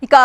ఇక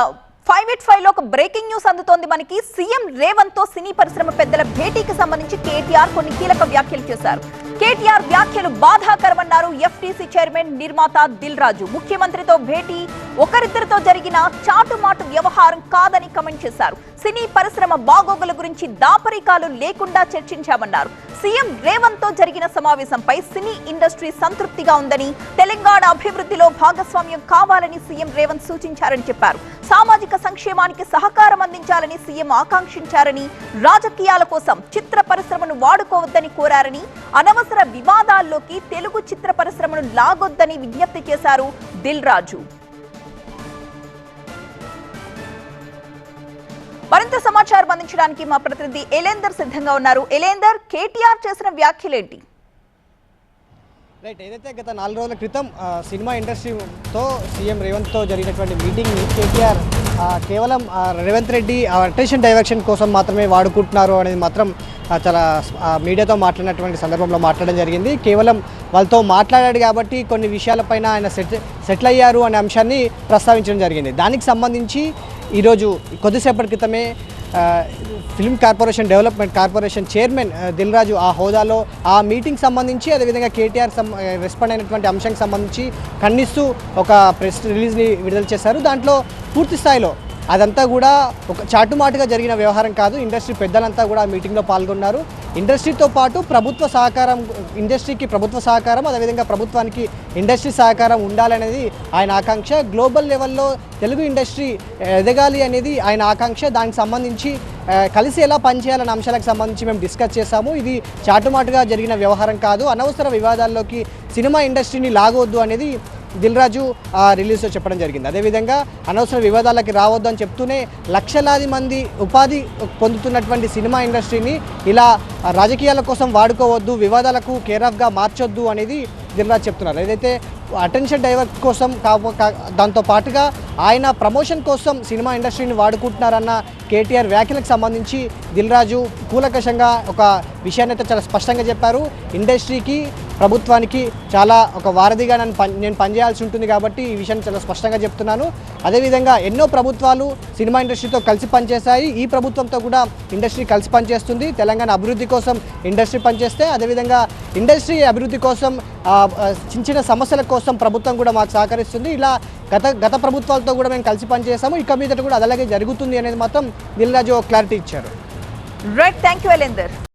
585 లో ఒక బ్రేకింగ్ న్యూస్ అందుతోంది మనకి. సీఎం రేవంత్ తో సినీ పరిశ్రమ పెద్దల భేటీకి సంబంధించి కేటీఆర్ కొన్ని కీలక వ్యాఖ్యలు చేశారు. కేటీఆర్ వ్యాఖ్యలు బాధాకరమన్నారు ఎఫ్టీసీ చైర్మన్ నిర్మాత దిల్ రాజు. ముఖ్యమంత్రితో భేటీ ఒకరిద్దరితో జరిగిన చాటుమాటు వ్యవహారం కాదని కమెంట్ చేశారు. సినీ పరిశ్రమ బాగోగుల గురించి దాపరికాలు లేకుండా చర్చించామన్నారు. సీఎం రేవంత్ తో జరిగిన సమావేశంపై సినీ ఇండస్ట్రీ సంతృప్తిగా ఉందని, తెలంగాణ అభివృద్ధిలో భాగస్వామ్యం కావాలని సీఎం రేవంత్ సూచించారని చెప్పారు. సామాజిక సంక్షేమానికి సహకారం అందించాలని సీఎం ఆకాంక్షించారని, రాజకీయాల కోసం చిత్ర పరిశ్రమను వాడుకోవద్దని కోరారని, అనవసర వివాదాల్లోకి తెలుగు చిత్ర పరిశ్రమను లాగొద్దని విజ్ఞప్తి చేశారు దిల్ రాజు. మరింత సమాచారం అందించడానికి మా ప్రతినిధి ఎలేందర్ సిద్ధంగా ఉన్నారు. ఎలేందర్, కేటీఆర్ చేసిన వ్యాఖ్యలేంటి? రైట్, ఏదైతే గత 4 రోజుల క్రితం సినిమా ఇండస్ట్రీతో సీఎం రేవంత్తో జరిగినటువంటి మీటింగ్ని కేటీఆర్ కేవలం రేవంత్ రెడ్డి అటెన్షన్ డైవర్షన్ కోసం మాత్రమే వాడుకుంటున్నారు అనేది మాత్రం చాలా మీడియాతో మాట్లాడినటువంటి సందర్భంలో మాట్లాడడం జరిగింది. కేవలం వాళ్ళతో మాట్లాడాడు కాబట్టి కొన్ని విషయాలపైన ఆయన సెటిల్ అయ్యారు అనే అంశాన్ని ప్రస్తావించడం జరిగింది. దానికి సంబంధించి ఈరోజు కొద్దిసేపటి క్రితమే film corporation development corporation chairman Dil Raju ఆ హోదాలో ఆ మీటింగ్ సంబంధించి, అదేవిధంగా కేటీఆర్ రెస్పాండ్ అయినటువంటి అంశానికి సంబంధించి ఖండిస్తూ ఒక ప్రెస్ రిలీజ్ని విడుదల చేశారు. దాంట్లో పూర్తి స్థాయిలో అదంతా కూడా ఒక చాటుమాటుగా జరిగిన వ్యవహారం కాదు. ఇండస్ట్రీ పెద్దలంతా కూడా ఆ మీటింగ్లో పాల్గొన్నారు. ఇండస్ట్రీతో పాటు ప్రభుత్వ సహకారం, ఇండస్ట్రీకి ప్రభుత్వ సహకారం, అదేవిధంగా ప్రభుత్వానికి ఇండస్ట్రీ సహకారం ఉండాలనేది ఆయన ఆకాంక్ష. గ్లోబల్ లెవెల్లో తెలుగు ఇండస్ట్రీ ఎదగాలి అనేది ఆయన ఆకాంక్ష. దానికి సంబంధించి కలిసి ఎలా పనిచేయాలన్న అంశాలకు సంబంధించి మేము డిస్కస్ చేశాము. ఇది చాటుమాటుగా జరిగిన వ్యవహారం కాదు. అనవసర వివాదాల్లోకి సినిమా ఇండస్ట్రీని లాగవద్దు అనేది దిల్ రాజు రిలీజ్లో చెప్పడం జరిగింది. అదేవిధంగా అనవసర వివాదాలకి రావద్దు అని చెప్తూనే లక్షలాది మంది ఉపాధి పొందుతున్నటువంటి సినిమా ఇండస్ట్రీని ఇలా రాజకీయాల కోసం వాడుకోవద్దు, వివాదాలకు కేరాఫ్గా మార్చొద్దు అనేది దిల్ రాజు చెప్తున్నారు. ఏదైతే అటెన్షన్ డైవర్ట్ కోసం దాంతో పాటుగా ఆయన ప్రమోషన్ కోసం సినిమా ఇండస్ట్రీని వాడుకుంటున్నారన్న కేటీఆర్ వ్యాఖ్యలకు సంబంధించి దిల్ రాజు కూలంకషంగా ఒక విషయాన్ని అయితే చాలా స్పష్టంగా చెప్పారు. ఇండస్ట్రీకి ప్రభుత్వానికి చాలా ఒక వారధిగా నేను పనిచేయాల్సి ఉంటుంది కాబట్టి ఈ విషయాన్ని చాలా స్పష్టంగా చెప్తున్నాను. అదేవిధంగా ఎన్నో ప్రభుత్వాలు సినిమా ఇండస్ట్రీతో కలిసి పనిచేశాయి. ఈ ప్రభుత్వంతో కూడా ఇండస్ట్రీ కలిసి పనిచేస్తుంది. తెలంగాణ అభివృద్ధి కోసం ఇండస్ట్రీ పనిచేస్తే, అదేవిధంగా ఇండస్ట్రీ అభివృద్ధి కోసం చిన్న చిన్న సమస్యల కోసం ప్రభుత్వం కూడా మాకు సహకరిస్తుంది. ఇలా గత ప్రభుత్వాలతో కూడా మేము కలిసి పనిచేసాము. ఇక మీదట కూడా అలాగే జరుగుతుంది అనేది మాత్రం దిల్ రాజు క్లారిటీ ఇచ్చారు. Right, thank you Elender.